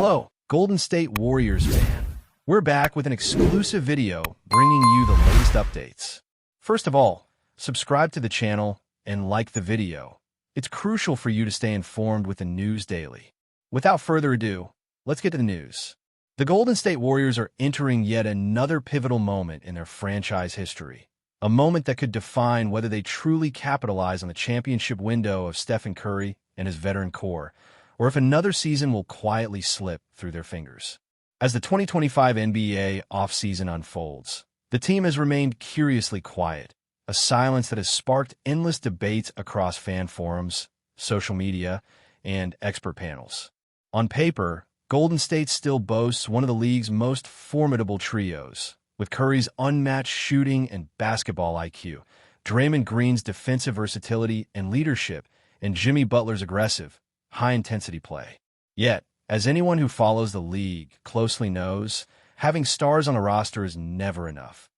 Hello, Golden State Warriors fan. We're back with an exclusive video bringing you the latest updates. First of all, subscribe to the channel and like the video. It's crucial for you to stay informed with the news daily. Without further ado, let's get to the news. The Golden State Warriors are entering yet another pivotal moment in their franchise history. A moment that could define whether they truly capitalize on the championship window of Stephen Curry and his veteran core, or if another season will quietly slip through their fingers. As the 2025 NBA offseason unfolds, the team has remained curiously quiet, a silence that has sparked endless debates across fan forums, social media, and expert panels. On paper, Golden State still boasts one of the league's most formidable trios, with Curry's unmatched shooting and basketball IQ, Draymond Green's defensive versatility and leadership, and Jimmy Butler's aggressive, high-intensity play. Yet, as anyone who follows the league closely knows, having stars on a roster is never enough.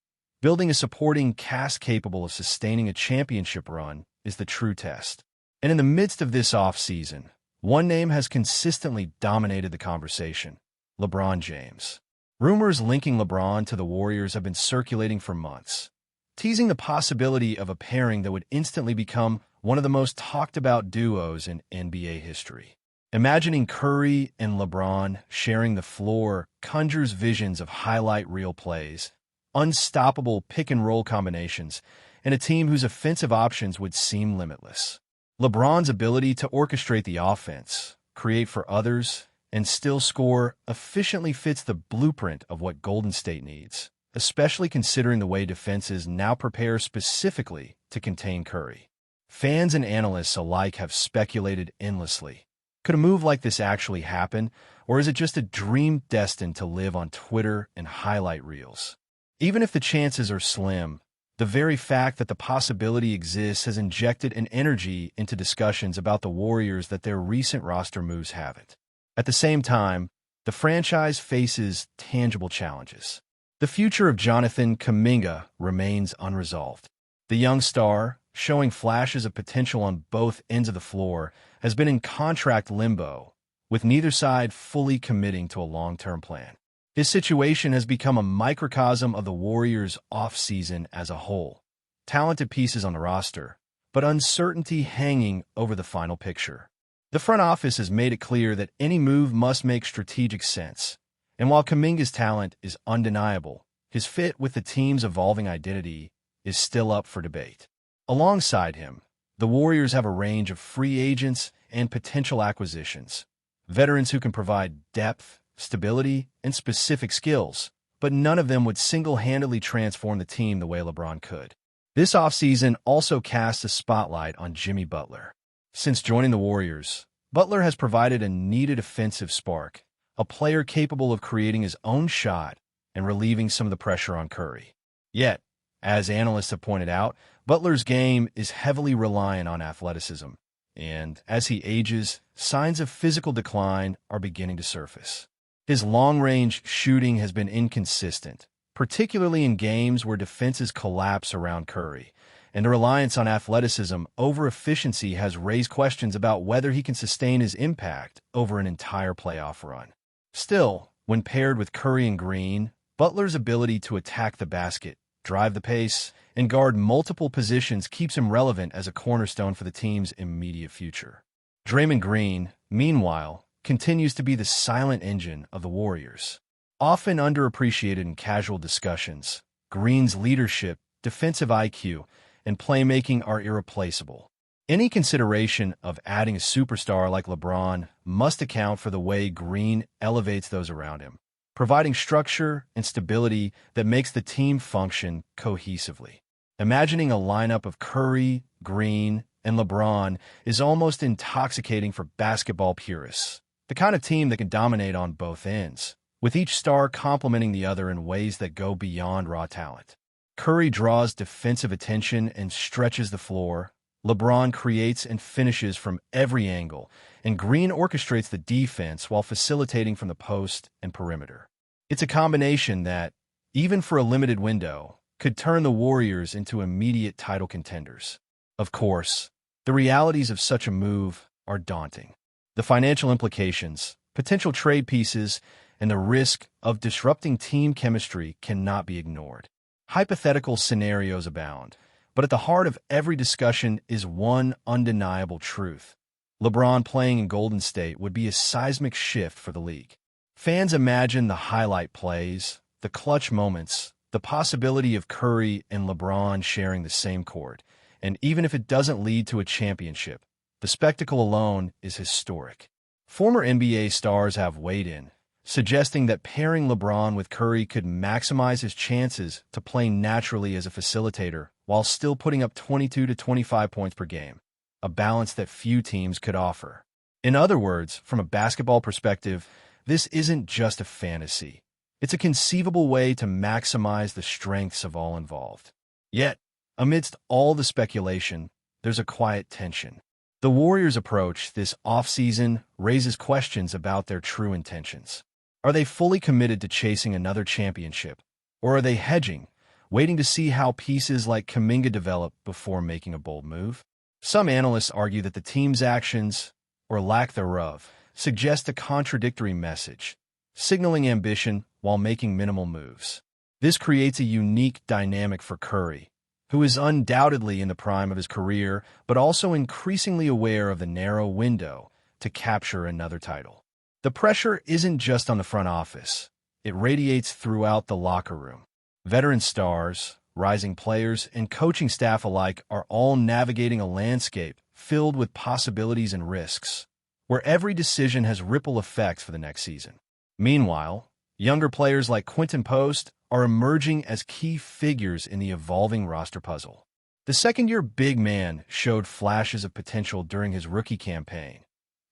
Building a supporting cast capable of sustaining a championship run is the true test. And in the midst of this offseason, one name has consistently dominated the conversation: LeBron James. Rumors linking LeBron to the Warriors have been circulating for months, teasing the possibility of a pairing that would instantly become one of the most talked-about duos in NBA history. Imagining Curry and LeBron sharing the floor conjures visions of highlight reel plays, unstoppable pick-and-roll combinations, and a team whose offensive options would seem limitless. LeBron's ability to orchestrate the offense, create for others, and still score efficiently fits the blueprint of what Golden State needs, especially considering the way defenses now prepare specifically to contain Curry. Fans and analysts alike have speculated endlessly. Could a move like this actually happen, or is it just a dream destined to live on Twitter and highlight reels? Even if the chances are slim, the very fact that the possibility exists has injected an energy into discussions about the Warriors that their recent roster moves haven't. At the same time, the franchise faces tangible challenges. The future of Jonathan Kuminga remains unresolved. The young star, showing flashes of potential on both ends of the floor, has been in contract limbo, with neither side fully committing to a long-term plan. His situation has become a microcosm of the Warriors' offseason as a whole. Talented pieces on the roster, but uncertainty hanging over the final picture. The front office has made it clear that any move must make strategic sense, and while Kuminga's talent is undeniable, his fit with the team's evolving identity is still up for debate. Alongside him, the Warriors have a range of free agents and potential acquisitions, veterans who can provide depth, stability, and specific skills, but none of them would single-handedly transform the team the way LeBron could. This offseason also casts a spotlight on Jimmy Butler. Since joining the Warriors, Butler has provided a needed offensive spark, a player capable of creating his own shot and relieving some of the pressure on Curry. Yet, as analysts have pointed out, Butler's game is heavily reliant on athleticism, and as he ages, signs of physical decline are beginning to surface. His long-range shooting has been inconsistent, particularly in games where defenses collapse around Curry, and the reliance on athleticism over efficiency has raised questions about whether he can sustain his impact over an entire playoff run. Still, when paired with Curry and Green, Butler's ability to attack the basket, drive the pace, and guard multiple positions keeps him relevant as a cornerstone for the team's immediate future. Draymond Green, meanwhile, continues to be the silent engine of the Warriors. Often underappreciated in casual discussions, Green's leadership, defensive IQ, and playmaking are irreplaceable. Any consideration of adding a superstar like LeBron must account for the way Green elevates those around him, providing structure and stability that makes the team function cohesively. Imagining a lineup of Curry, Green, and LeBron is almost intoxicating for basketball purists, the kind of team that can dominate on both ends, with each star complementing the other in ways that go beyond raw talent. Curry draws defensive attention and stretches the floor. LeBron creates and finishes from every angle, and Green orchestrates the defense while facilitating from the post and perimeter. It's a combination that, even for a limited window, could turn the Warriors into immediate title contenders. Of course, the realities of such a move are daunting. The financial implications, potential trade pieces, and the risk of disrupting team chemistry cannot be ignored. Hypothetical scenarios abound, but at the heart of every discussion is one undeniable truth. LeBron playing in Golden State would be a seismic shift for the league. Fans imagine the highlight plays, the clutch moments, the possibility of Curry and LeBron sharing the same court, and even if it doesn't lead to a championship, the spectacle alone is historic. Former NBA stars have weighed in, suggesting that pairing LeBron with Curry could maximize his chances to play naturally as a facilitator while still putting up 22 to 25 points per game, a balance that few teams could offer. In other words, from a basketball perspective, this isn't just a fantasy. It's a conceivable way to maximize the strengths of all involved. Yet, amidst all the speculation, there's a quiet tension. The Warriors' approach this offseason raises questions about their true intentions. Are they fully committed to chasing another championship? Or are they hedging, waiting to see how pieces like Kuminga develop before making a bold move? Some analysts argue that the team's actions, or lack thereof, suggest a contradictory message, signaling ambition while making minimal moves. This creates a unique dynamic for Curry, who is undoubtedly in the prime of his career, but also increasingly aware of the narrow window to capture another title. The pressure isn't just on the front office. It radiates throughout the locker room. Veteran stars, rising players, and coaching staff alike are all navigating a landscape filled with possibilities and risks, where every decision has ripple effects for the next season. Meanwhile, younger players like Quinton Post are emerging as key figures in the evolving roster puzzle. The second-year big man showed flashes of potential during his rookie campaign,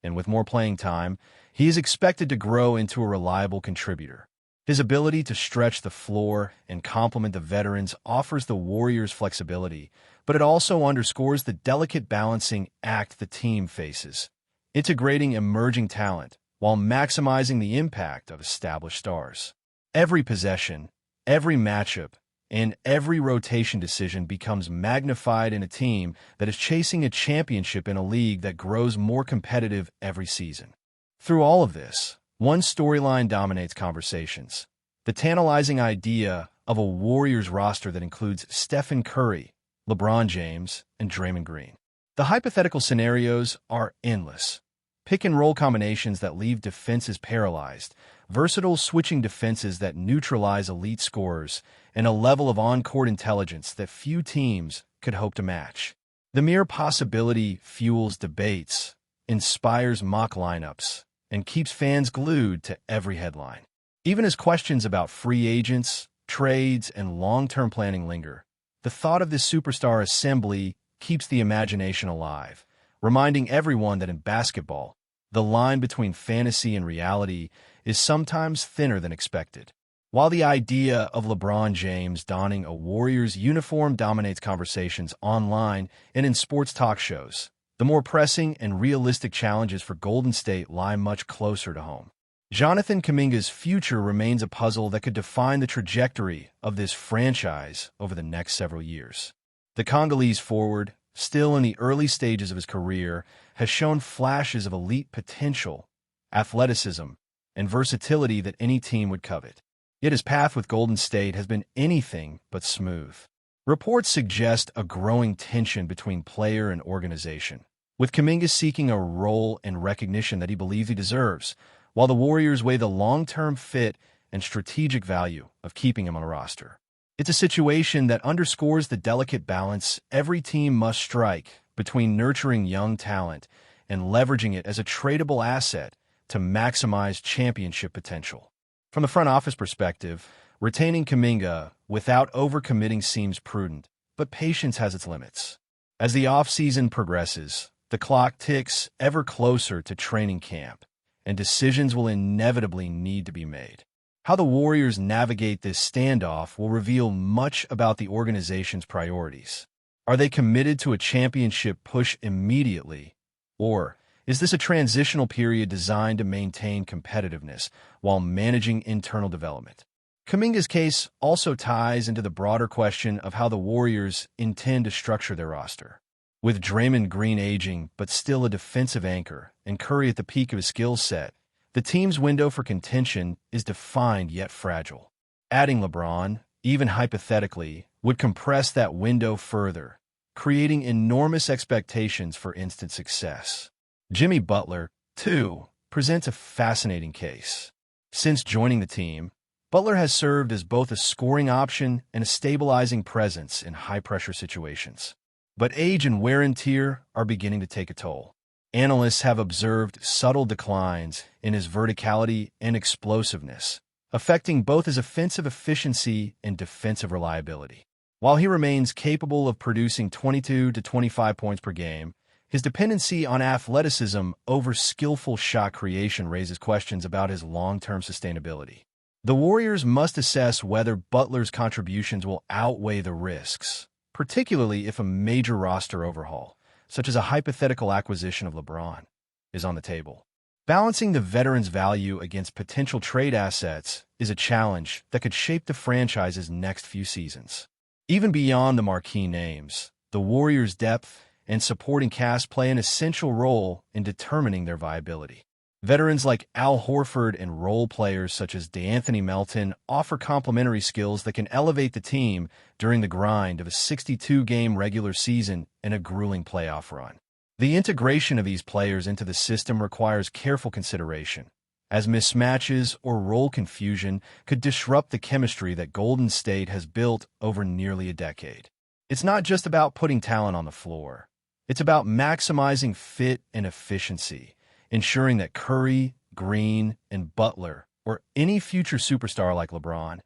and with more playing time, he is expected to grow into a reliable contributor. His ability to stretch the floor and complement the veterans offers the Warriors flexibility, but it also underscores the delicate balancing act the team faces, integrating emerging talent while maximizing the impact of established stars. Every possession, every matchup, and every rotation decision becomes magnified in a team that is chasing a championship in a league that grows more competitive every season. Through all of this, one storyline dominates conversations: the tantalizing idea of a Warriors roster that includes Stephen Curry, LeBron James, and Draymond Green. The hypothetical scenarios are endless. Pick-and-roll combinations that leave defenses paralyzed, versatile switching defenses that neutralize elite scorers, and a level of on-court intelligence that few teams could hope to match. The mere possibility fuels debates, inspires mock lineups, and keeps fans glued to every headline. Even as questions about free agents, trades, and long-term planning linger, the thought of this superstar assembly keeps the imagination alive, reminding everyone that in basketball, the line between fantasy and reality is sometimes thinner than expected. While the idea of LeBron James donning a Warriors uniform dominates conversations online and in sports talk shows, the more pressing and realistic challenges for Golden State lie much closer to home. Jonathan Kuminga's future remains a puzzle that could define the trajectory of this franchise over the next several years. The Congolese forward, still in the early stages of his career, has shown flashes of elite potential, athleticism, and versatility that any team would covet. Yet his path with Golden State has been anything but smooth. Reports suggest a growing tension between player and organization, with Kuminga seeking a role and recognition that he believes he deserves, while the Warriors weigh the long-term fit and strategic value of keeping him on a roster. It's a situation that underscores the delicate balance every team must strike between nurturing young talent and leveraging it as a tradable asset to maximize championship potential. From the front office perspective, retaining Kuminga without overcommitting seems prudent, but patience has its limits. As the offseason progresses, the clock ticks ever closer to training camp, and decisions will inevitably need to be made. How the Warriors navigate this standoff will reveal much about the organization's priorities. Are they committed to a championship push immediately, or is this a transitional period designed to maintain competitiveness while managing internal development? Kuminga's case also ties into the broader question of how the Warriors intend to structure their roster. With Draymond Green aging but still a defensive anchor and Curry at the peak of his skill set, The team's window for contention is defined yet fragile. Adding LeBron, even hypothetically, would compress that window further, creating enormous expectations for instant success. Jimmy Butler, too, presents a fascinating case. Since joining the team, Butler has served as both a scoring option and a stabilizing presence in high-pressure situations. But age and wear and tear are beginning to take a toll. Analysts have observed subtle declines in his verticality and explosiveness, affecting both his offensive efficiency and defensive reliability. While he remains capable of producing 22 to 25 points per game, his dependency on athleticism over skillful shot creation raises questions about his long-term sustainability. The Warriors must assess whether Butler's contributions will outweigh the risks, particularly if a major roster overhaul, such as a hypothetical acquisition of LeBron, is on the table. Balancing the veteran's value against potential trade assets is a challenge that could shape the franchise's next few seasons. Even beyond the marquee names, the Warriors' depth and supporting cast play an essential role in determining their viability. Veterans like Al Horford and role players such as DeAnthony Melton offer complementary skills that can elevate the team during the grind of a 62-game regular season and a grueling playoff run. The integration of these players into the system requires careful consideration, as mismatches or role confusion could disrupt the chemistry that Golden State has built over nearly a decade. It's not just about putting talent on the floor. It's about maximizing fit and efficiency, ensuring that Curry, Green, and Butler, or any future superstar like LeBron,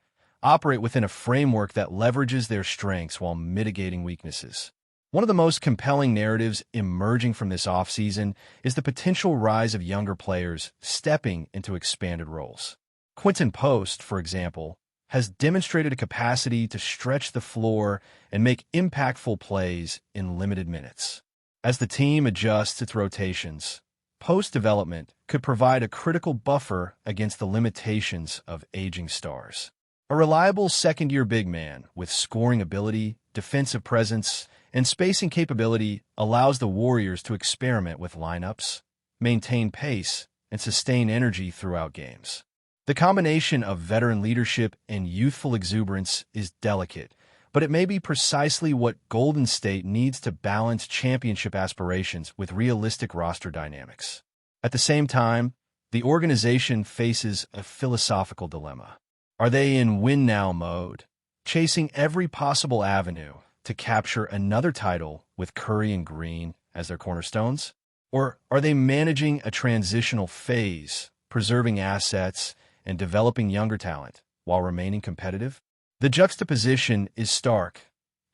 operate within a framework that leverages their strengths while mitigating weaknesses. One of the most compelling narratives emerging from this offseason is the potential rise of younger players stepping into expanded roles. Quentin Post, for example, has demonstrated a capacity to stretch the floor and make impactful plays in limited minutes. As the team adjusts its rotations, post-development could provide a critical buffer against the limitations of aging stars. A reliable second-year big man with scoring ability, defensive presence, and spacing capability allows the Warriors to experiment with lineups, maintain pace, and sustain energy throughout games. The combination of veteran leadership and youthful exuberance is delicate, but it may be precisely what Golden State needs to balance championship aspirations with realistic roster dynamics. At the same time, the organization faces a philosophical dilemma. Are they in win-now mode, chasing every possible avenue to capture another title with Curry and Green as their cornerstones? Or are they managing a transitional phase, preserving assets and developing younger talent while remaining competitive? The juxtaposition is stark.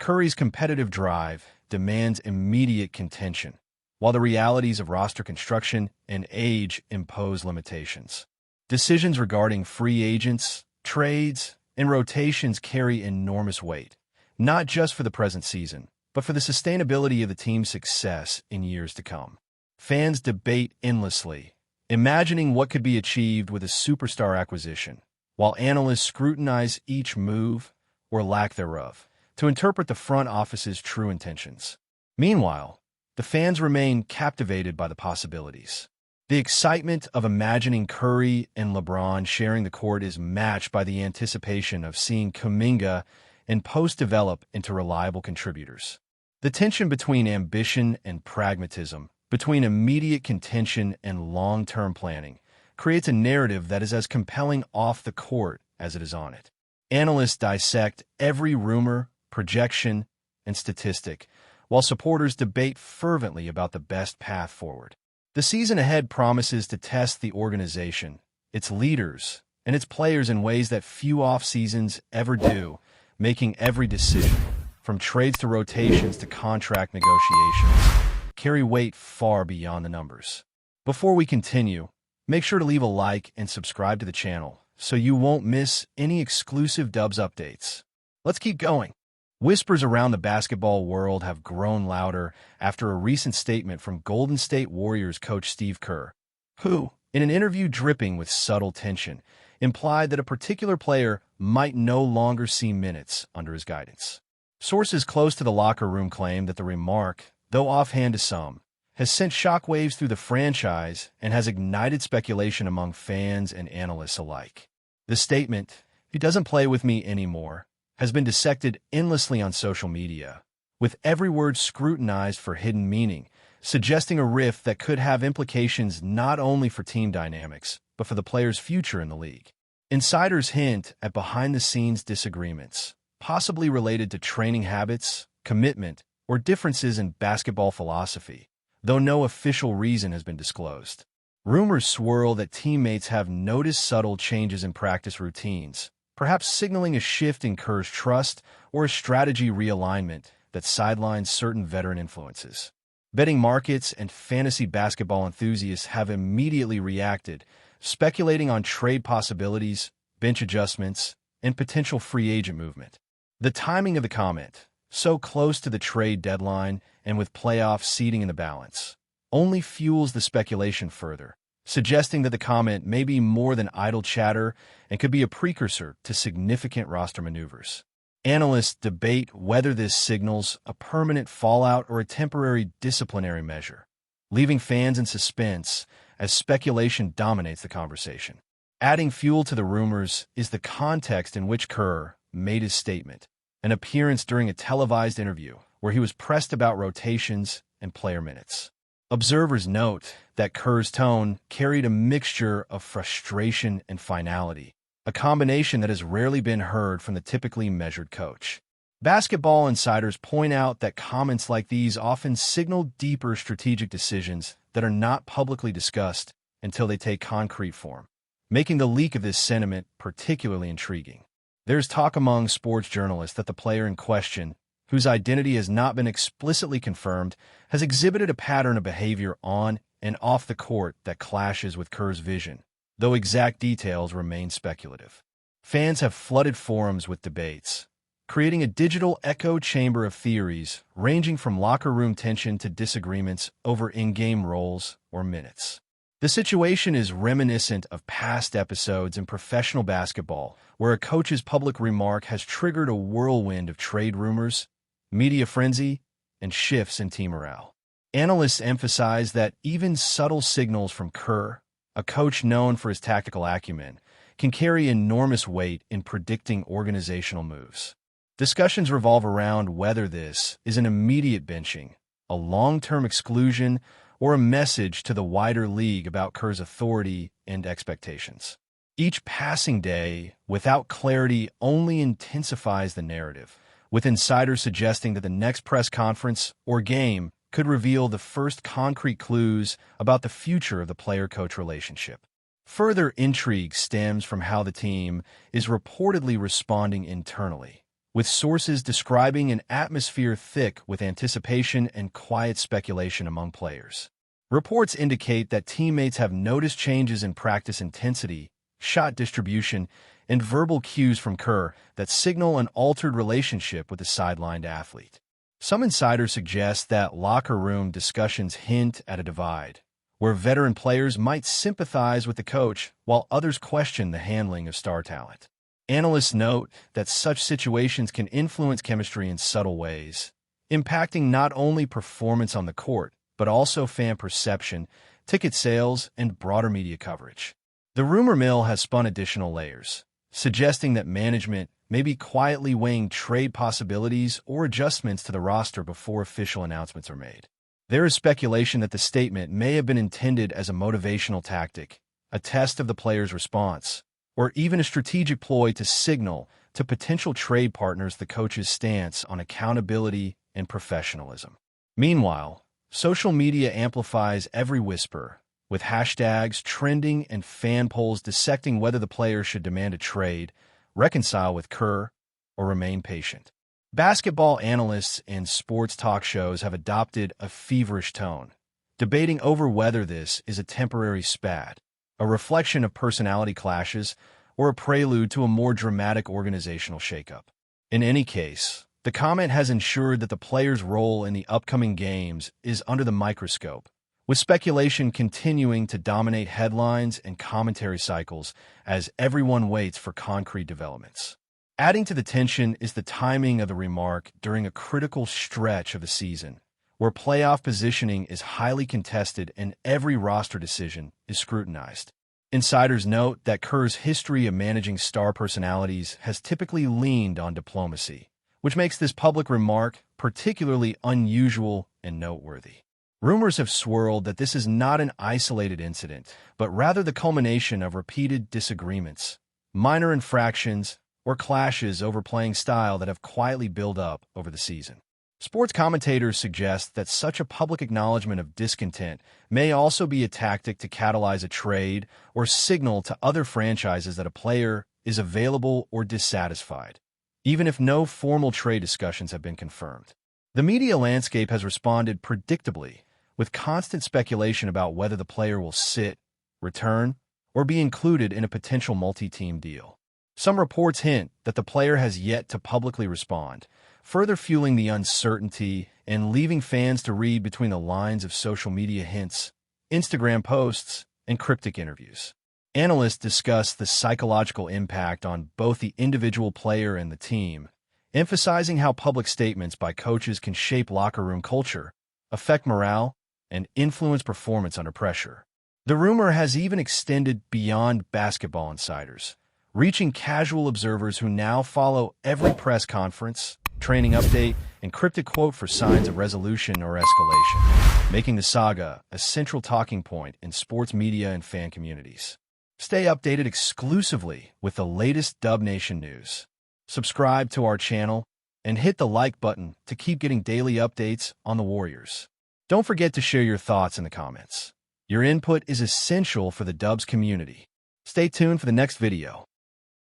Curry's competitive drive demands immediate contention, while the realities of roster construction and age impose limitations. Decisions regarding free agents, trades, and rotations carry enormous weight, not just for the present season, but for the sustainability of the team's success in years to come. Fans debate endlessly, imagining what could be achieved with a superstar acquisition, while analysts scrutinize each move, or lack thereof, to interpret the front office's true intentions. Meanwhile, the fans remain captivated by the possibilities. The excitement of imagining Curry and LeBron sharing the court is matched by the anticipation of seeing Kuminga and Post develop into reliable contributors. The tension between ambition and pragmatism, between immediate contention and long-term planning, creates a narrative that is as compelling off the court as it is on it. Analysts dissect every rumor, projection, and statistic, while supporters debate fervently about the best path forward. The season ahead promises to test the organization, its leaders, and its players in ways that few off-seasons ever do, making every decision, from trades to rotations to contract negotiations, carry weight far beyond the numbers. Before we continue, make sure to leave a like and subscribe to the channel so you won't miss any exclusive Dubs updates. Let's keep going. Whispers around the basketball world have grown louder after a recent statement from Golden State Warriors coach Steve Kerr, who, in an interview dripping with subtle tension, implied that a particular player might no longer see minutes under his guidance. Sources close to the locker room claim that the remark, though offhand to some, has sent shockwaves through the franchise and has ignited speculation among fans and analysts alike. The statement, "He doesn't play with me anymore," has been dissected endlessly on social media, with every word scrutinized for hidden meaning, suggesting a rift that could have implications not only for team dynamics, but for the player's future in the league. Insiders hint at behind-the-scenes disagreements, possibly related to training habits, commitment, or differences in basketball philosophy, though no official reason has been disclosed. Rumors swirl that teammates have noticed subtle changes in practice routines, perhaps signaling a shift in Kerr's trust or a strategy realignment that sidelines certain veteran influences. Betting markets and fantasy basketball enthusiasts have immediately reacted, speculating on trade possibilities, bench adjustments, and potential free agent movement. The timing of the comment, so close to the trade deadline and with playoff seeding in the balance, only fuels the speculation further, suggesting that the comment may be more than idle chatter and could be a precursor to significant roster maneuvers. Analysts debate whether this signals a permanent fallout or a temporary disciplinary measure, leaving fans in suspense as speculation dominates the conversation. Adding fuel to the rumors is the context in which Kerr made his statement, an appearance during a televised interview where he was pressed about rotations and player minutes. Observers note that Kerr's tone carried a mixture of frustration and finality, a combination that has rarely been heard from the typically measured coach. Basketball insiders point out that comments like these often signal deeper strategic decisions that are not publicly discussed until they take concrete form, making the leak of this sentiment particularly intriguing. There's talk among sports journalists that the player in question, whose identity has not been explicitly confirmed, has exhibited a pattern of behavior on and off the court that clashes with Kerr's vision, though exact details remain speculative. Fans have flooded forums with debates, creating a digital echo chamber of theories ranging from locker room tension to disagreements over in-game roles or minutes. The situation is reminiscent of past episodes in professional basketball, where a coach's public remark has triggered a whirlwind of trade rumors, media frenzy, and shifts in team morale. Analysts emphasize that even subtle signals from Kerr, a coach known for his tactical acumen, can carry enormous weight in predicting organizational moves. Discussions revolve around whether this is an immediate benching, a long-term exclusion, or a message to the wider league about Kerr's authority and expectations. Each passing day without clarity only intensifies the narrative, with insiders suggesting that the next press conference or game could reveal the first concrete clues about the future of the player-coach relationship. Further intrigue stems from how the team is reportedly responding internally, with sources describing an atmosphere thick with anticipation and quiet speculation among players. Reports indicate that teammates have noticed changes in practice intensity, shot distribution, and verbal cues from Kerr that signal an altered relationship with the sidelined athlete. Some insiders suggest that locker room discussions hint at a divide, where veteran players might sympathize with the coach while others question the handling of star talent. Analysts note that such situations can influence chemistry in subtle ways, impacting not only performance on the court, but also fan perception, ticket sales, and broader media coverage. The rumor mill has spun additional layers, suggesting that management may be quietly weighing trade possibilities or adjustments to the roster before official announcements are made. There is speculation that the statement may have been intended as a motivational tactic, a test of the player's response, or even a strategic ploy to signal to potential trade partners the coach's stance on accountability and professionalism. Meanwhile, social media amplifies every whisper, with hashtags trending and fan polls dissecting whether the player should demand a trade, reconcile with Kerr, or remain patient. Basketball analysts and sports talk shows have adopted a feverish tone, debating over whether this is a temporary spat, a reflection of personality clashes, or a prelude to a more dramatic organizational shakeup. In any case, the comment has ensured that the player's role in the upcoming games is under the microscope, with speculation continuing to dominate headlines and commentary cycles as everyone waits for concrete developments. Adding to the tension is the timing of the remark during a critical stretch of the season, where playoff positioning is highly contested and every roster decision is scrutinized. Insiders note that Kerr's history of managing star personalities has typically leaned on diplomacy, which makes this public remark particularly unusual and noteworthy. Rumors have swirled that this is not an isolated incident, but rather the culmination of repeated disagreements, minor infractions, or clashes over playing style that have quietly built up over the season. Sports commentators suggest that such a public acknowledgement of discontent may also be a tactic to catalyze a trade or signal to other franchises that a player is available or dissatisfied, even if no formal trade discussions have been confirmed. The media landscape has responded predictably, with constant speculation about whether the player will sit, return, or be included in a potential multi-team deal. Some reports hint that the player has yet to publicly respond, further fueling the uncertainty and leaving fans to read between the lines of social media hints, Instagram posts, and cryptic interviews. Analysts discuss the psychological impact on both the individual player and the team, emphasizing how public statements by coaches can shape locker room culture, affect morale, and influence performance under pressure. The rumor has even extended beyond basketball insiders, reaching casual observers who now follow every press conference, training update, and cryptic quote for signs of resolution or escalation, making the saga a central talking point in sports media and fan communities. Stay updated exclusively with the latest Dub Nation news. Subscribe to our channel and hit the like button to keep getting daily updates on the Warriors. Don't forget to share your thoughts in the comments. Your input is essential for the Dubs community. Stay tuned for the next video.